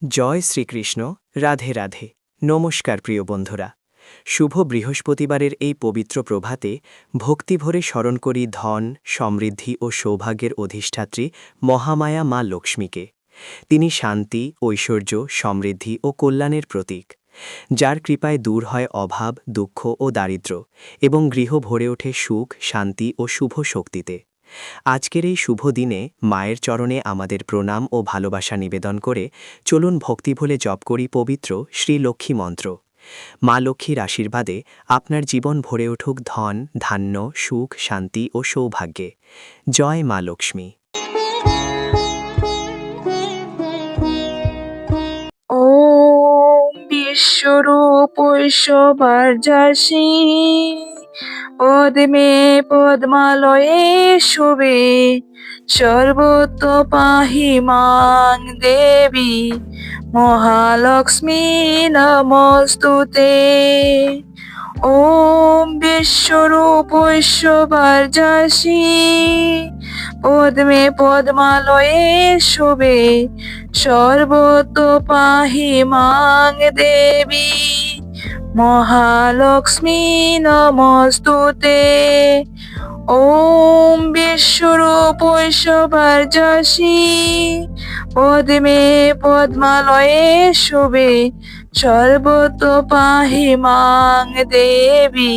জয় শ্রীকৃষ্ণ। রাধে রাধে। নমস্কার প্রিয় বন্ধুরা। শুভ বৃহস্পতিবারের এই পবিত্র প্রভাতে ভক্তিভরে স্মরণ করি ধন, সমৃদ্ধি ও সৌভাগ্যের অধিষ্ঠাত্রী মহামায়া মা লক্ষ্মীকে। তিনি শান্তি, ঐশ্বর্য, সমৃদ্ধি ও কল্যাণের প্রতীক, যার কৃপায় দূর হয় অভাব, দুঃখ ও দারিদ্র্য এবং গৃহ ভরে ওঠে সুখ, শান্তি ও শুভ শক্তিতে। আজকের এই শুভ দিনে মায়ের চরণে আমাদের প্রণাম ও ভালোবাসা নিবেদন করে চলুন ভক্তিভরে জপ করি পবিত্র শ্রী লক্ষ্মী মন্ত্র। মা লক্ষ্মীর আশীর্বাদে আপনার জীবন ভরে উঠুক ধন, ধান্য, সুখ, শান্তি ও সৌভাগ্যে। জয় মা লক্ষ্মী। ওম বিশ্বরূপ ঐশ্বর্যাসী পদ্মে পদ্মালয়ে শোভে সর্বত্র পাহি মাং দেবী মহালক্ষ্মী নমস্তুতে। ওম বিশ্বরূপ ঐশ্বর্যাসী পদ্মে পদ্মালয়ে শোভে সর্বত্র পাহি মাং দেবী মহালক্ষ্মী নমস্তুতে। ওম বিশ্বরূপ ঐশ্বর্যাসী পদ্মে পদ্মালয়ে শোভে সর্বত্র পাহি মাং দেবী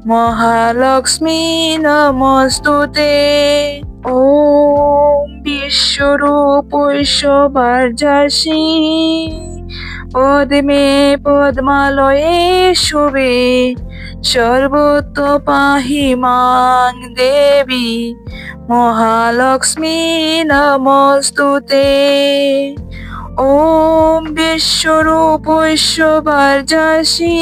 মহালক্ষ্মী নমস্তুতে। ওম বিশ্বরূপ ঐশ্বর্যাসী পদ্মে পদ্মালয়ে শোভে সর্বত্র পাহি মাং দেবী মহালক্ষ্মী নমস্তুতে। ওম বিশ্বরূপ ঐশ্বর্যাসী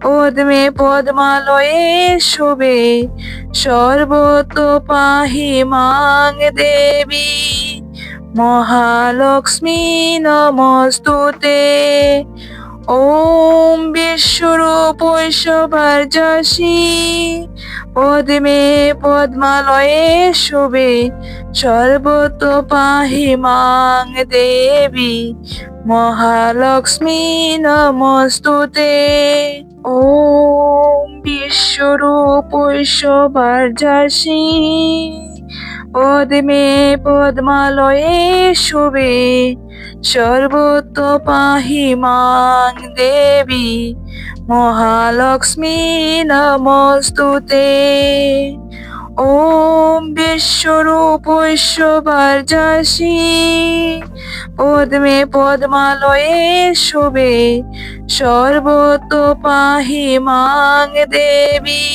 পদ্মে পদ্মালয়ে শোভে সর্বত্র পাহি মাং দেবী মহালক্ষ্মী নমস্তুতে। ওম বিশ্বরূপ ঐশ্বর্যাসী পদ্মে পদ্মালয়ে শোভে সর্বত্র পাহি মাং দেবী মহালক্ষ্মী নমস্তুতে। ওম বিশ্বরূপ ঐশ্বর্যাসী পদ্মে পদ্মালয়ে শোভে সর্বত্র পাহি মাং দেবী মহালক্ষ্মী নমস্তুতে। ওম বিশ্বরূপ ঐশ্বর্যাসী পদ্মে পদ্মালয়ে শোভে সর্বত্র পাহি মাং দেবী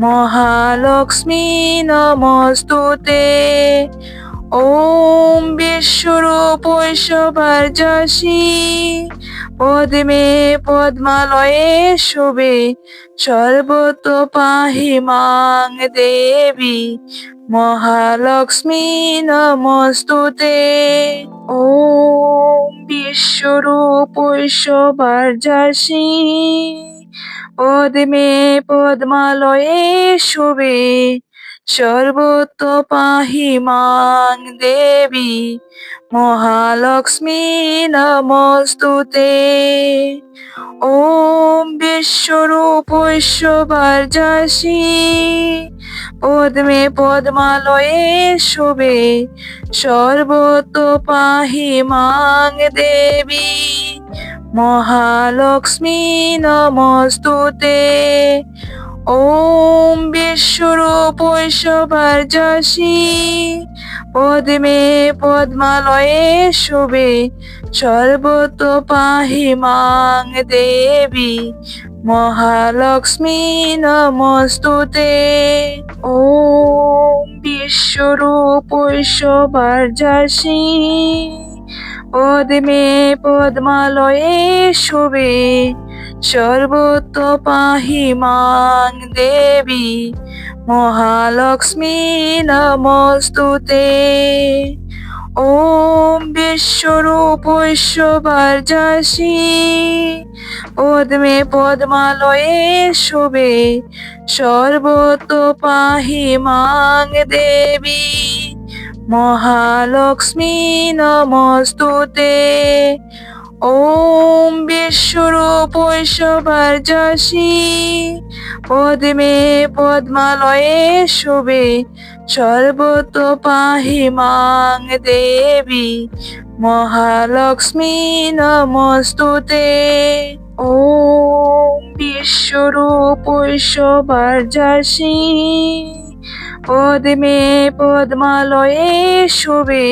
মহালক্ষ্মী নমস্তুতে। ওম বিশ্বরূপ ঐশ্বর্যাসী পদ্মে পদ্মালয়ে শোভে সর্বত্র পাহি মাং দেবী মহালক্ষ্মী নমস্তুতে। ওম বিশ্বরূপ ঐশ্বর্যাসী পদ্মে পদ্মালয়ে শোভে সর্বত্র পাহি মাং দেবী মহালক্ষ্মী নমস্তুতে। ওম বিশ্বরূপ ঐশ্বর্যাসী পদ্মে পদ্মালয়ে শোভে সর্বত্র পাহি মাং দেবী মহালক্ষ্মী নমস্তুতে। ওম বিশ্বরূপ ঐশ্বর্যাসী পদ্মে পদ্মালয়ে শোভে সর্বত্র পাহি মাং দেবী মহালক্ষ্মী নমস্তুতে। ওম বিশ্বরূপ ঐশ্বর্যাসী পদ্মে পদ্মালয়ে শোভে সর্বত্র পাহি মাং দেবী মহালক্ষ্মী নমস্তুতে। ওম বিশ্বরূপ ঐশ্বর্যাসী পদ্মে পদ্মালয়ে শোভে সর্বত্র পাহি মাং দেবী মহালক্ষ্মী নমস্তুতে। ওম বিশ্বরূপৈশ্বর্যাসি পদ্মে পদ্মালয়ে শুভে সর্বতো পাহি মাং দেবী মহালক্ষ্মী নমস্তুতে। ওম বিশ্বরূপৈশ্বর্যাসি পদ্মে পদ্মালয়ে শুভে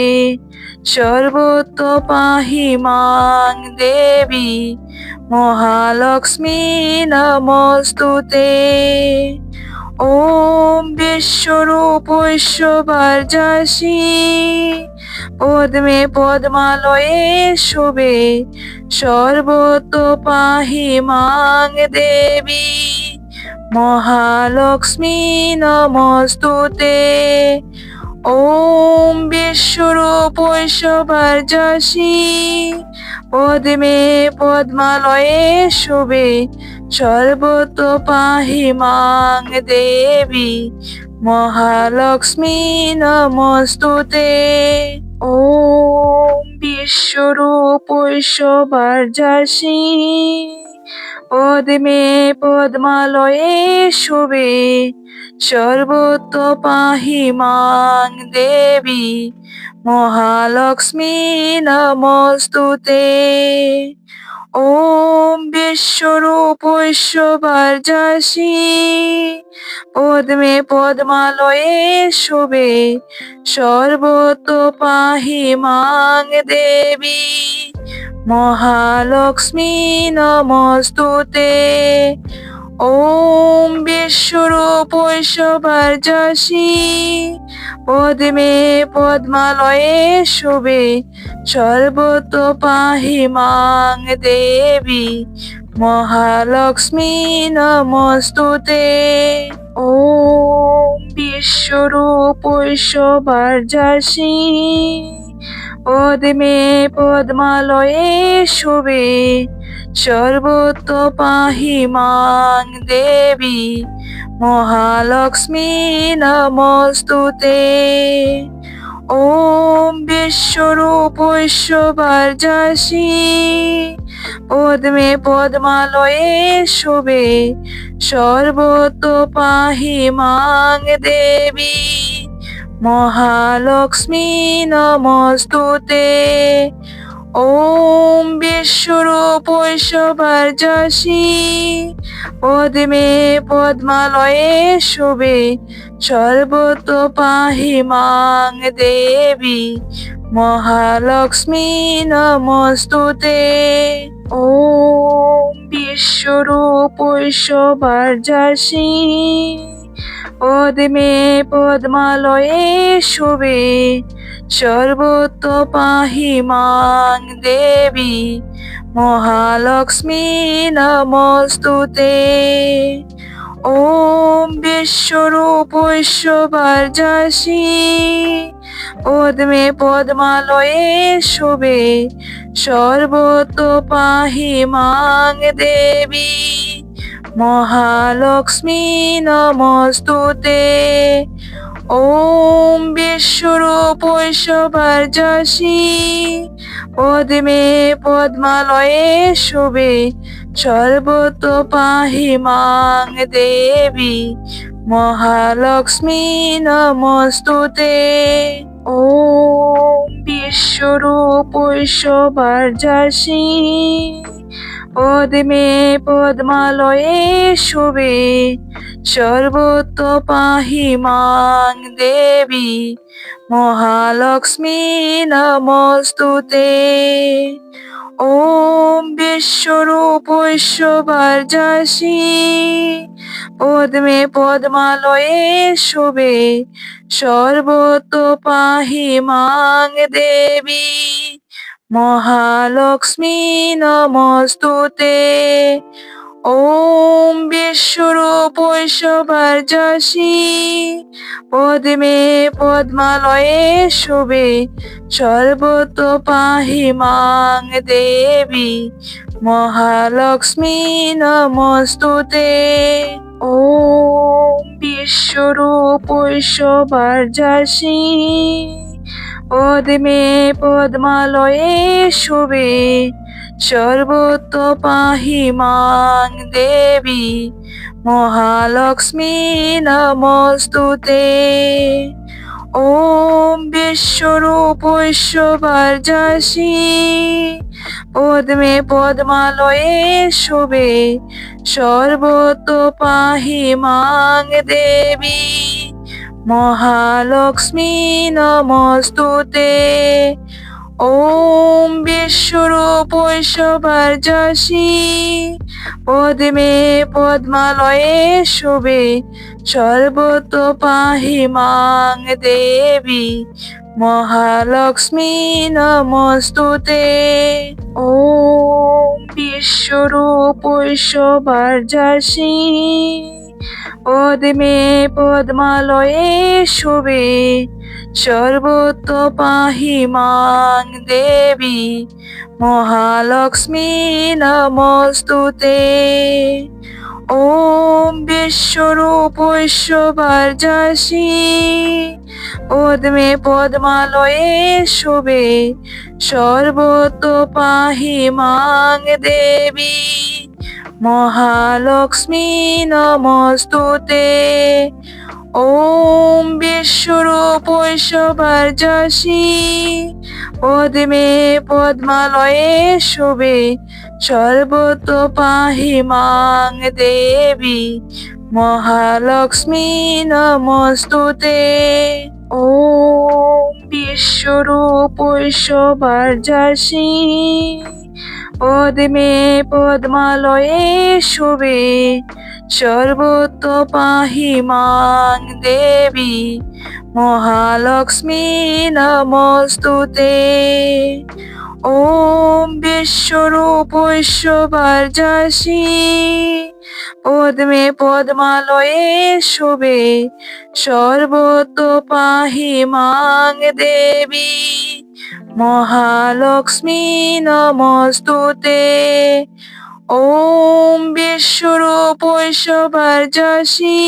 সর্বতো পাহি মাং দেবী মহালক্ষ্মী নমস্তুতে। ওম বিশ্বরূপৈশ্বর্যাসি পদ্মে পদ্মালয়ে শুভে সর্বতো পাহি মাং দেবী মহালক্ষ্মী নমস্তুতে। ওম বিশ্বরূপৈশ্বর্যাসি পদ্মে পদ্মালয়ে শুভে সর্বতো পাহি মাং দেবী মহালক্ষ্মী নমস্তুতে। ওম বিশ্বরূপৈশ্বর্যাসি পদ্মে পদ্মালয়ে শুভে সর্বতো পাহি মাং দেবী মহালক্ষ্মী নমস্তুতে। ওম বিশ্বরূপৈশ্বর্যাসি পদ্মে পদ্মালয়ে শুভে সর্বতো পাহি মাং দেবী মহালক্ষ্মী নমস্তুতে। ওম বিশ্বরূপৈশ্বর্যাসি পদ্মে পদ্মালয়ে শুভে সর্বতো পাহি মাং দেবী মহালক্ষ্মী নমস্তুতে। ওম বিশ্বরূপৈশ্বর্যাসি পদ্মে পদ্মালয়ে শুভে সর্বতো পাহি মাং দেবী মহালক্ষ্মী নমস্তুতে। ওম বিশ্বরূপৈশ্বর্যাসি পদ্মে পদ্মালয়ে শুভে সর্বতো পাহি মাং দেবী মহালক্ষ্মী নমস্তুতে। ওম বিশ্বরূপৈশ্বর্যাসি পদ্মে পদ্মালয়ে শুভে সর্বতো পাহি মাং দেবী মহালক্ষ্মী নমস্তুতে। ওম বিশ্বরূপৈশ্বর্যাসি পদ্মে পদ্মালয়ে শুভে সর্বতো পাহি মাং দেবী মহালক্ষ্মী নমস্তুতে। ওম বিশ্বরূপৈশ্বর্যাসি পদ্মে পদ্মালয়ে শুভে সর্বতো পাহি মাং দেবী মহালক্ষ্মী নমস্তুতে। ওম বিশ্বরূপৈশ্বর্যাসি পদ্মে পদ্মালয়ে শুভে সর্বতো পাহি মাং দেবী মহালক্ষ্মী নমস্তুতে। ওম বিশ্বরূপৈশ্বর্যাসি পদ্মে পদ্মালয়ে শুভে সর্বতো পাহি মাং দেবী মহালক্ষ্মী নমস্তুতে। ওম বিশ্বরূপৈশ্বর্যাসি পদ্মে পদ্মালয়ে শুভে সর্বতো পাহি মাং দেবী মহালক্ষ্মী নমস্তুতে। ওম বিশ্বরূপৈশ্বর্যাসি পদ্মে পদ্মালয়ে শুভে সর্বতো পাহি মাং দেবী মহালক্ষ্মী নমস্তুতে। ওম বিশ্বরূপৈশ্বর্যাসি পদ্মে পদ্মালয়ে শোভে সর্বত্র পাহি মাং দেবী মহালক্ষ্মী নমস্তুতে। ওম বিশ্বরূপৈশ্বর্যাসি পদ্মে পদ্মালয়ে শোভে সর্বত্র পাহি মাং দেবী মহালক্ষ্মী নমস্তুতে। ওম বিশ্বরূপৈশ্বর্যাসি পদ্মে পদ্মালয়ে শোভে সর্বত্র পাহি মাং দেবী মহালক্ষ্মী নমস্তুতে। ওম বিশ্বরূপৈশ্বর্যাসি পদ্মে পদ্মালয়ে শোভে সর্বত্র পাহি মাং দেবী মহালক্ষ্মী নমস্তুতে। ওম বিশ্বরূপৈশ্বর্যাসি পদ্মে পদ্মালয়ে শোভে সর্বত্র পাহি মাং দেবী মহালক্ষ্মী নমস্তুতে। ওম বিশ্বরূপৈশ্বর্যাসি পদ্মে পদ্মালয়ে শোভে সর্বত্র পাহি মাং দেবী মহালক্ষ্মী নমস্তুতে। ওম বিশ্বরূপৈশ্বর্যাসি পদ্মে পদ্মালয়ে শোভে সর্বত্র পাহি মাং দেবী মহালক্ষ্মী নমস্তুতে। ওম বিশ্বরূপৈশ্বর্যাসি পদ্মে পদ্মালয়ে শোভে সর্বত্র পাহি মাং দেবী মহালক্ষ্মী নমস্তুতে। ওম বিশ্বরূপৈশ্বর্যাসি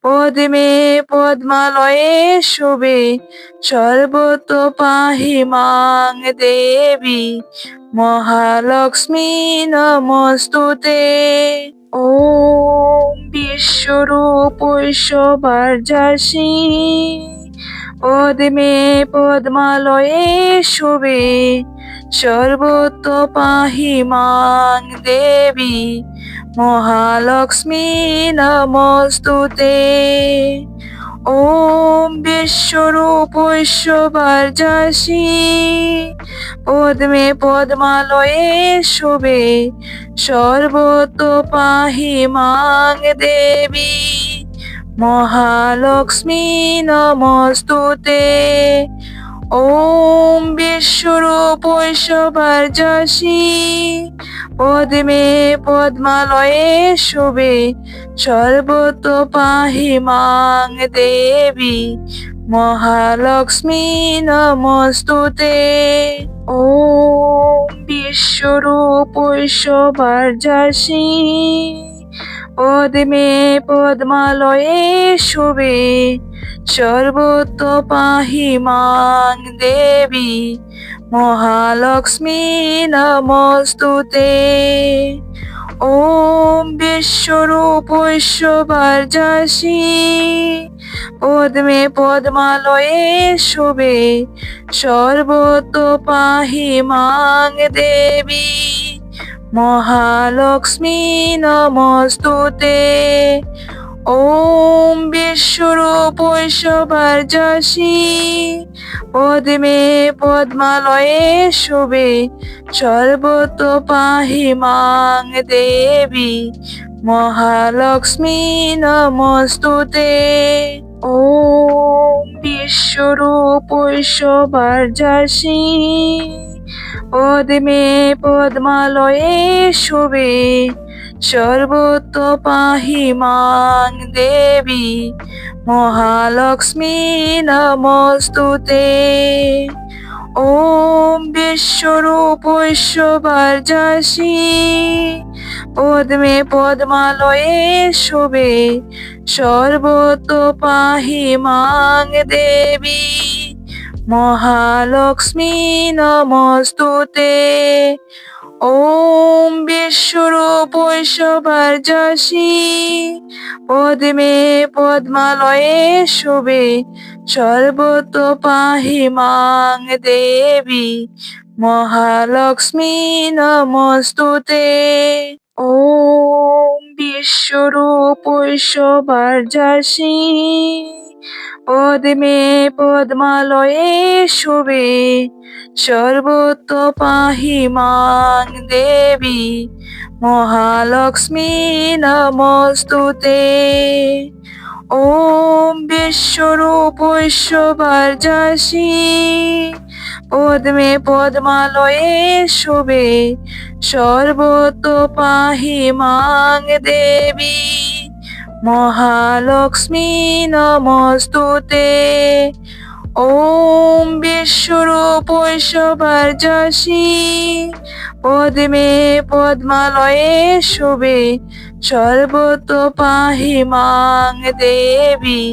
পদ্মে পদ্মালয়ে শোভে সর্বত্র পাহি মাং দেবী মহালক্ষ্মী নমস্তুতে। ওম বিশ্বরূপৈশ্বর্যাসি পদ্মে পদ্মালয়ে শোভে সর্বত্র পাহি মাং দেবী মহালক্ষ্মী নমস্তুতে। ওম বিশ্বরূপৈশ্বর্যাসি পদ্মে পদ্মালয়ে শোভে সর্বত্র পাহি মাং দেবী মহালক্ষ্মী নমস্তুতে। ওম বিশ্বরূপৈশ্বর্যাসি পদ্মে পদ্মালয়ে শোভে সর্বত্র পাহি মাং দেবী মহালক্ষ্মী নমস্তুতে। ওম বিশ্বরূপৈশ্বর্যাসি পদ্মে পদ্মালয়ে শোভে সর্বত্র পাহি মাং দেবী মহালক্ষ্মী নমস্তুতে। ওম বিশ্বরূপৈশ্বর্যাসি পদ্মে পদ্মালয়ে শোভে সর্বত্র পাহি মাং দেবী মহালক্ষ্মী নমস্তুতে। ওম বিশ্বরূপৈশ্বর্যাসি পদ্মে পদ্মালয়ে শোভে সর্বত্র পাহি মাং দেবী মহালক্ষ্মী নমস্তুতে। ওম বিশ্বরূপৈশ্বর্যাসি পদ্মে পদ্মালয়ে শোভে সর্বত্র পাহি মাং দেবী মহালক্ষ্মী নমস্তুতে। ওম বিশ্বরূপৈশ্বর্যাসি পদ্মে পদ্মালয়ে শোভে সর্বত্র পাহি মাং দেবী মহালক্ষ্মী নমস্তুতে। ওম বিশ্বরূপ ঐশ্বর্যসী পদ্মে পদ্মালয়ে শুভে সর্বত পাহি মাং দেবী মহালক্ষ্মী নমস্তুতে। ওম বিশ্বরূপ ঐশ্বর্যসী পদ্মে পদ্মালয়ে শুভে সর্বত পাহি মাং দেবী মহালক্ষ্মী নমস্তুতে। ওম বিশ্বরূপ ঐশ্বর্যসী পদ্মে পদ্মালয়ে শুভে সর্বত পাহি মাং দেবী মহালক্ষ্মী নমস্তুতে। ওম বিশ্বরূপ ঐশ্বর্যসী পদ্মে পদ্মালয়ে শুভে সর্বত পাহি মাং দেবী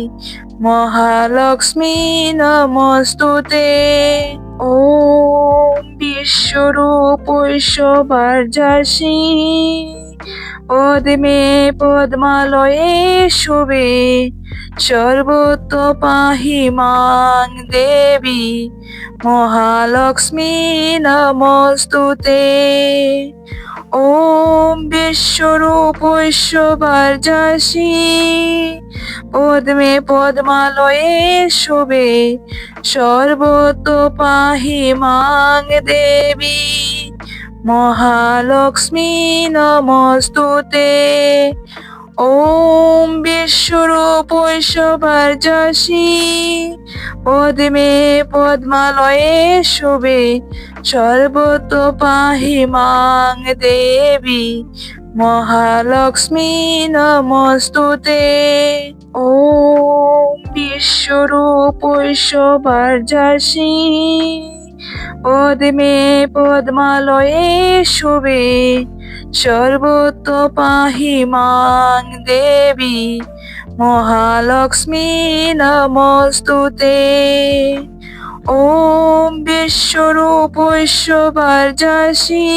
মহালক্ষ্মী নমস্তুতে। ওম বিশ্বরূপ ঐশ্বর্যসী পদ্মে পদ্মালয়ে শুভে সর্বত পাহি মাং দেবী মহালক্ষ্মী নমস্তুতে। ওম বিশ্বরূপ ঐশ্বর্যসী পদ্মে পদ্মালয়ে শুভে সর্বত পাহি মাং দেবী মহালক্ষ্মী নমস্তুতে। ওম বিশ্বরূপ ঐশ্বর্যসী পদ্মে পদ্মালয়ে শুভে সর্বত পাহি মাং দেবী মহালক্ষ্মী নমস্তুতে। ওম বিশ্বরূপ ঐশ্বর্যসী পদ্মে পদ্মালয়ে শুভে সর্বত পাহি মাং দেবী মহালক্ষ্মী নমস্তুতে। ওম বিশ্বরূপ ঐশ্বর্যসী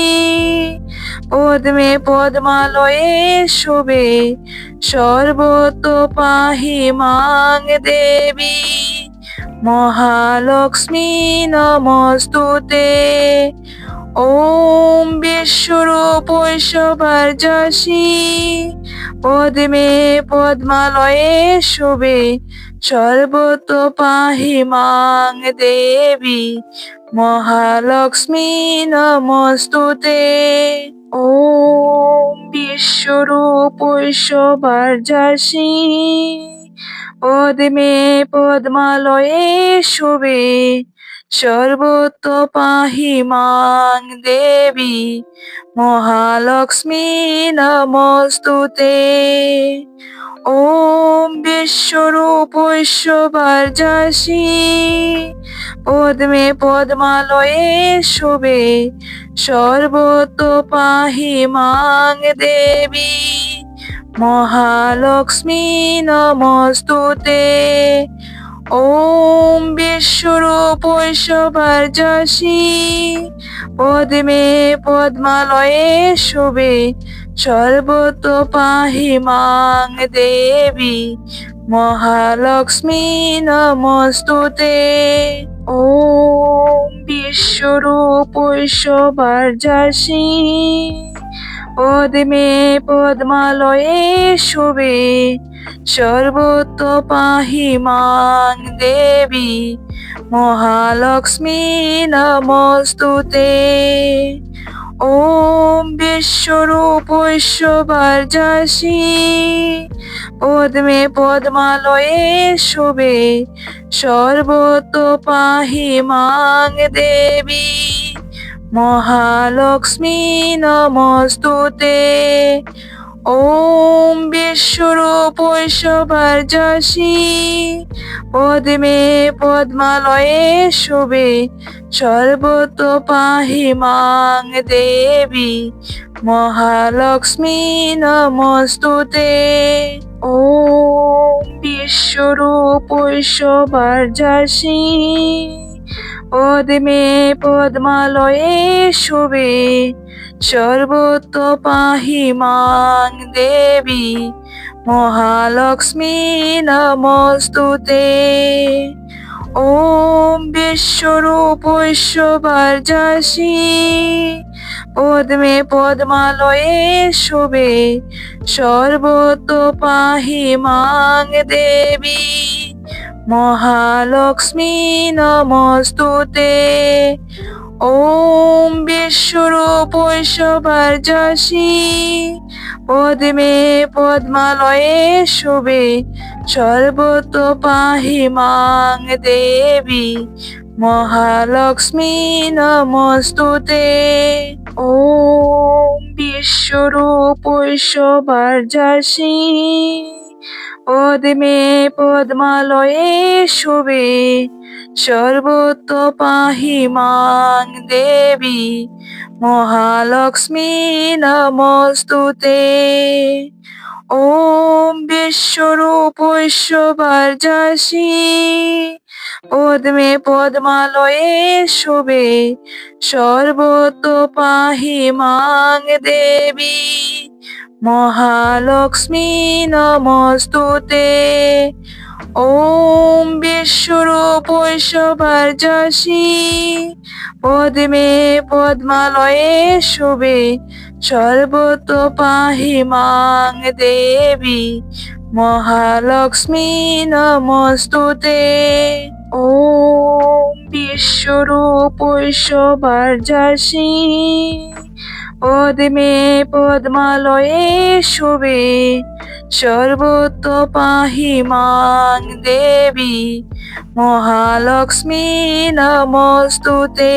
পদ্মে পদ্মালয়ে শুভে সর্বত পাহি মাং দেবী মহালক্ষ্মী নমস্তুতে। ওম বিশ্বরূপ ঐশ্বর্যসী পদ্মে পদ্মালয়ে শুভে সর্বত পাহি মাং দেবী মহালক্ষ্মী নমস্তুতে। ওম বিশ্বরূপ ঐশ্বর্যসী পদ্মে পদ্মালয়ে শুভে সর্বত পাহি মাং দেবী মহালক্ষ্মী নমস্তুতে। ওম বিশ্বরূপ ঐশ্বর্যসী পদ্মে পদ্মালয়ে শুভে সর্বত পাহি মাং দেবী মহালক্ষ্মী নমস্তুতে। ওম বিশ্বরূপ ঐশ্বর্যসী পদ্মে পদ্মালয়ে শুভে সর্বত পাহি মাং দেবী মহালক্ষ্মী নমস্তুতে। ওম বিশ্বরূপ ঐশ্বর্যসী পদ্মে পদ্মালয়ে শুভে সর্বত পাহি মাং দেবী মহালক্ষ্মী নমস্তুতে। ওম বিশ্বরূপ ঐশ্বর্যসী পদ্মে পদ্মালয়ে শুভে সর্বত পাহি মাং দেবী মহালক্ষ্মী নমস্তুতে। ওম বিশ্বরূপ ঐশ্বর্যসী পদ্মে পদ্মালয়ে শুভে সর্বত পাহি মাং দেবী মহালক্ষ্মী নমস্তুতে। ওম বিশ্বরূপ ঐশ্বর্যাসী পদ্মে পদ্মালয়ে শোভে সর্বত্র পাহি মাং দেবী মহালক্ষ্মী নমস্তুতে। ওম বিশ্বরূপ ঐশ্বর্যাসী পদ্মে পদ্মালয়ে শোভে সর্বত্র পাহি মাং দেবী মহালক্ষ্মী নমস্তুতে। ওম বিশ্বরূপ ঐশ্বর্যাসী পদ্মে পদ্মালয়ে শোভে সর্বত্র পাহি মাং দেবী মহালক্ষ্মী নমস্তুতে। ওম বিশ্বরূপ ঐশ্বর্যাসী পদ্মে পদ্মালয়ে শোভে সর্বত্র পাহি মাং দেবী মহালক্ষ্মী নমস্তুতে। ওম বিশ্বরূপ ঐশ্বর্যাসী পদ্মে পদ্মালয়ে শোভে সর্বত্র পাহি মাং দেবী মহালক্ষ্মী নমস্তুতে। ওম বিশ্বরূপ ঐশ্বর্যাসী পদ্মে পদ্মালয়ে শোভে সর্বত্র পাহি মাং দেবী মহালক্ষ্মী নমস্তুতে। ওম বিশ্বরূপ ঐশ্বর্যাসী পদ্মে পদ্মালয়ে শোভে সর্বত্র পাহি মাং দেবী মহালক্ষ্মী নমস্তুতে।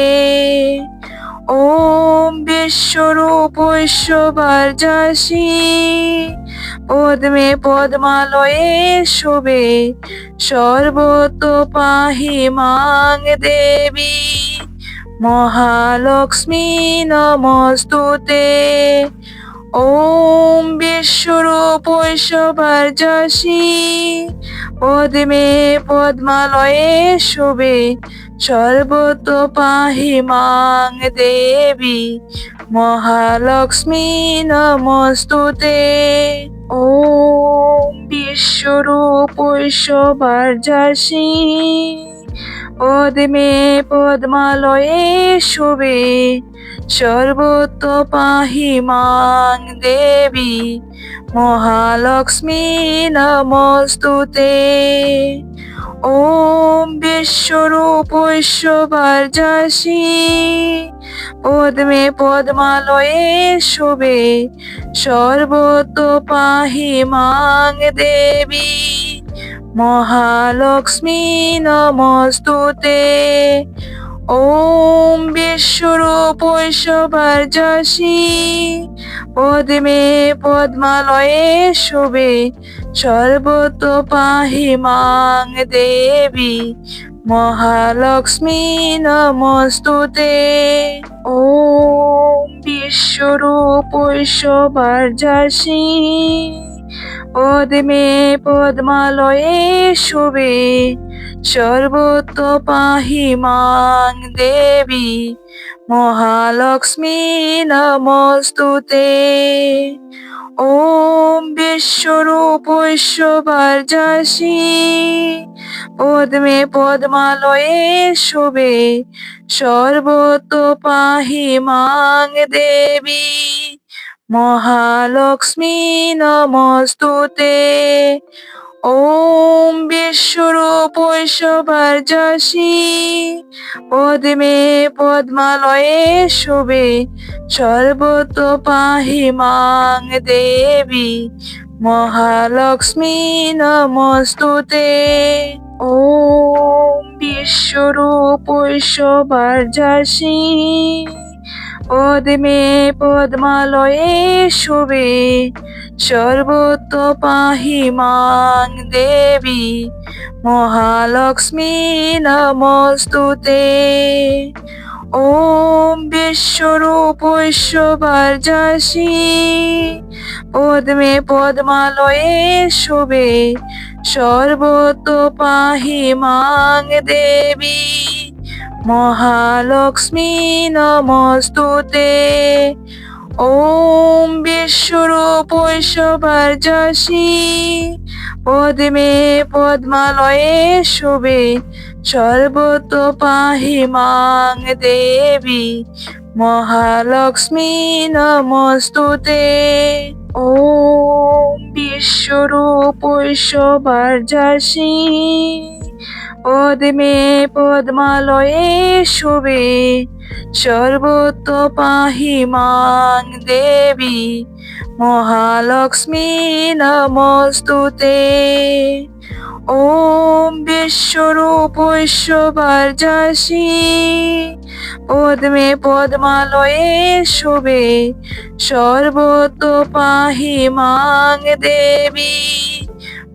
ওম বিশ্বরূপ ঐশ্বর্যাসী পদ্মে পদ্মালয়ে শোভে সর্বত্র পাহি মাং দেবী মহালক্ষ্মী নমস্তুতে। ওম বিশ্বরূপ ঐশ্বর্যাসী পদ্মে পদ্মালয়ে শোভে সর্বত্র পাহি মাং দেবী মহালক্ষ্মী নমস্তুতে। ওম বিশ্বরূপ ঐশ্বর্যাসী পদ্মে পদ্মালয়ে শোভে সর্বত্র পাহি মাং দেবী মহালক্ষ্মী নমস্তুতে। ওম বিশ্বরূপ ঐশ্বর্যাসী পদ্মে পদ্মালয়ে শোভে সর্বত্র পাহি মাং দেবী মহালক্ষ্মী নমস্তুতে। ওম বিশ্বরূপ ঐশ্বর্যাসী পদ্মে পদ্মালয়ে শোভে সর্বত্র পাহি মাং দেবী মহালক্ষ্মী নমস্তুতে। ওম বিশ্বরূপ ঐশ্বর্যাসী পদ্মে পদ্মালয়ে শোভে সর্বত্র পাহি মাং দেবী মহালক্ষ্মী নমস্তুতে। ওম বিশ্বরূপ ঐশ্বর্যাসী পদ্মে পদ্মালয়ে শোভে সর্বত্র পাহি মাং দেবী মহালক্ষ্মী নমস্তুতে। ওম বিশ্বরূপ ঐশ্বর্যাসী পদ্মে পদ্মালয়ে শোভে সর্বত্র পাহি মাং দেবী মহালক্ষ্মী নমস্তুতে। ওম বিশ্বরূপ ঐশ্বর্যাসী পদ্মে পদ্মালয়ে শোভে সর্বত্র পাহি মাং দেবী মহালক্ষ্মী নমস্তুতে। ॐ विश्वरूपैश्वर्यजासि পদ্মে পদ্মালয়ে শোভে সর্বতো পাহি মাং দেবী মহালক্ষ্মী নমস্তুতে ॐ বিশ্বরূপৈশ্বর্যজাসি পদ্মে পদ্মালয়ে শোভে সর্বতো পাহি মাং দেবী মহালক্ষ্মী নমস্তুতে ॐ বিশ্বরূপৈশ্বর্যজাসি পদ্মে পদ্মালয়ে শোভে সর্বতো পাহি মাং দেবী মহালক্ষ্মী নমস্তুতে ॐ বিশ্বরূপৈশ্বর্যজাসি পদ্মে পদ্মালয়ে শোভে সর্বতো পাহি মাং দেবী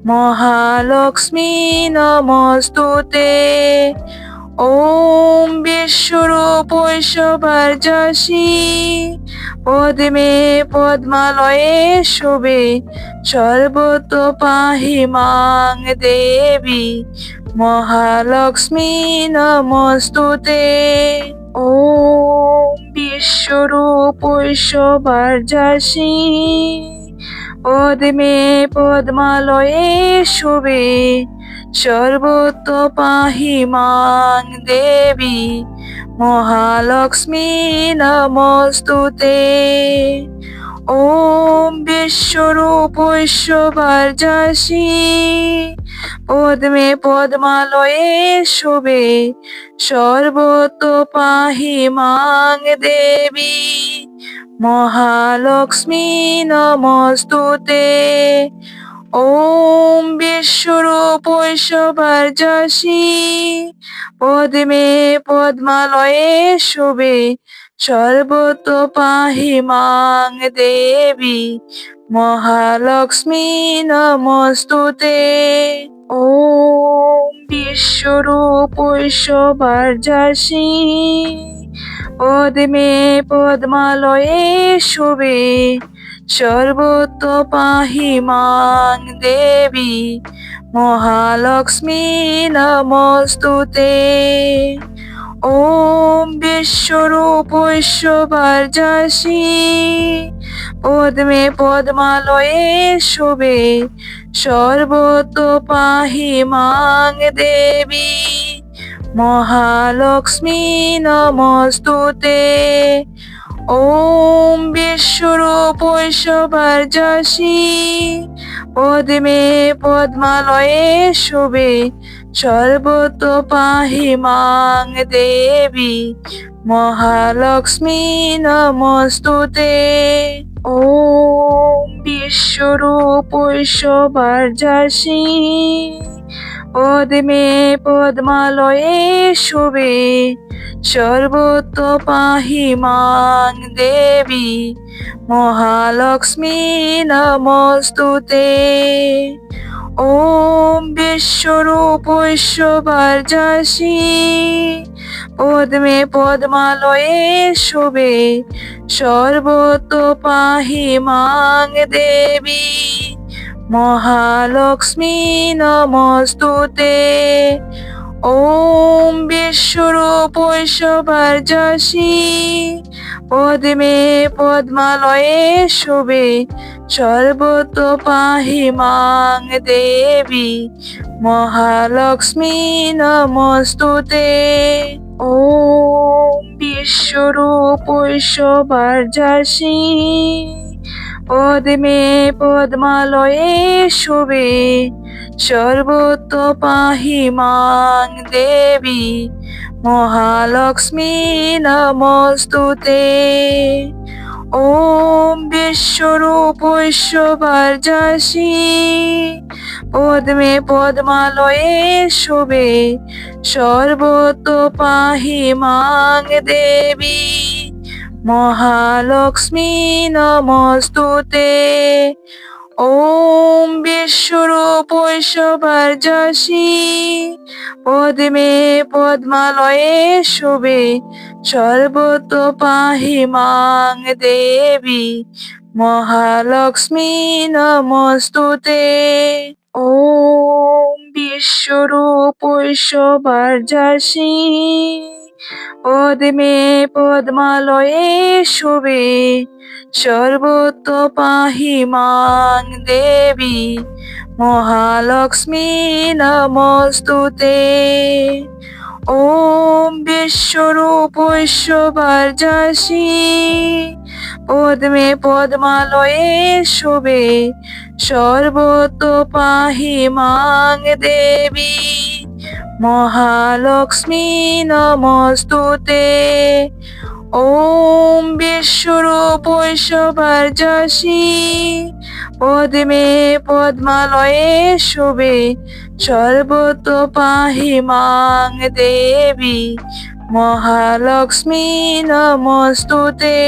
মহালক্ষ্মী নমস্তুতে ॐ বিশ্বরূপৈশ্বর্যজাসি পদ্মে পদ্মালয়ে শোভে সর্বতো পাহি মাং দেবী মহালক্ষ্মী নমস্তুতে ॐ বিশ্বরূপৈশ্বর্যজাসি পদ্মে পদ্মালয়ে শোভে সর্বতো পাহি মাং দেবী মহালক্ষ্মী নমস্তুতে ॐ বিশ্বরূপৈশ্বর্যজাসি পদ্মে পদ্মালয়ে শোভে সর্বতো পাহি মাং দেবী মহালক্ষ্মী নমস্তুতে ॐ বিশ্বরূপৈশ্বর্যজাসি পদ্মে পদ্মালয়ে শোভে সর্বতো পাহি মাং দেবী মহালক্ষ্মী নমস্তুতে ॐ বিশ্বরূপৈশ্বর্যজাসি পদ্মে পদ্মালয়ে শোভে সর্বতো পাহি মাং দেবী মহালক্ষ্মী নমস্তুতে ॐ বিশ্বরূপৈশ্বর্যজাসি পদ্মে পদ্মালয়ে শোভে সর্বতো পাহি মাং দেবী মহালক্ষ্মী নমস্তুতে ॐ বিশ্বরূপৈশ্বর্যজাসি পদ্মে পদ্মালয়ে শোভে সর্বতো পাহি মাং দেবী মহালক্ষ্মী নমস্তুতে ॐ বিশ্বরূপৈশ্বর্যজাসি পদ্মে পদ্মালয়ে শোভে সর্বতো পাহি মাং দেবী মহালক্ষ্মী নমস্তুতে ॐ বিশ্বরূপৈশ্বর্যজাসি পদ্মে পদ্মালয়ে শোভে সর্বতো পাহি মাং দেবী মহালক্ষ্মী নমস্তুতে ॐ বিশ্বরূপৈশ্বর্যজাসি পদ্মে পদ্মালয়ে শোভে সর্বতো পাহি মাং দেবী মহালক্ষ্মী নমস্তুতে ॐ বিশ্বরূপৈশ্বর্যজাসি পদ্মে পদ্মালয়ে শোভে সর্বতো পাহি মাং দেবী মহালক্ষ্মী নমস্তুতে ॐ বিশ্বরূপৈশ্বর্যজাসি পদ্মে পদ্মালয়ে শোভে সর্বতো পাহি মাং দেবী মহালক্ষ্মী নমস্তুতে ওম বিশ্বরূপ ঐশ্বর্যসী পদ্মে পদ্মালয়ে শোভে সর্বত পাহি মাং দেবী মহালক্ষ্মী নমস্তুতে। ওম বিশ্বরূপ ঐশ্বর্যসী পদ্মে পদ্মালয়ে শোভে সর্বত পাহি মাং দেবী মহালক্ষ্মী নমস্তুতে। ওম বিশ্বরূপ ঐশ্বর্যসী পদ্মে পদ্মালয়ে শোভে সর্বত পাহি মাং দেবী মহালক্ষ্মী নমস্তুতে। ওম বিশ্বরূপ ঐশ্বর্যসী পদ্মে পদ্মালয়ে শোভে সর্বত পাহি মাং দেবী মহালক্ষ্মী নমস্তুতে।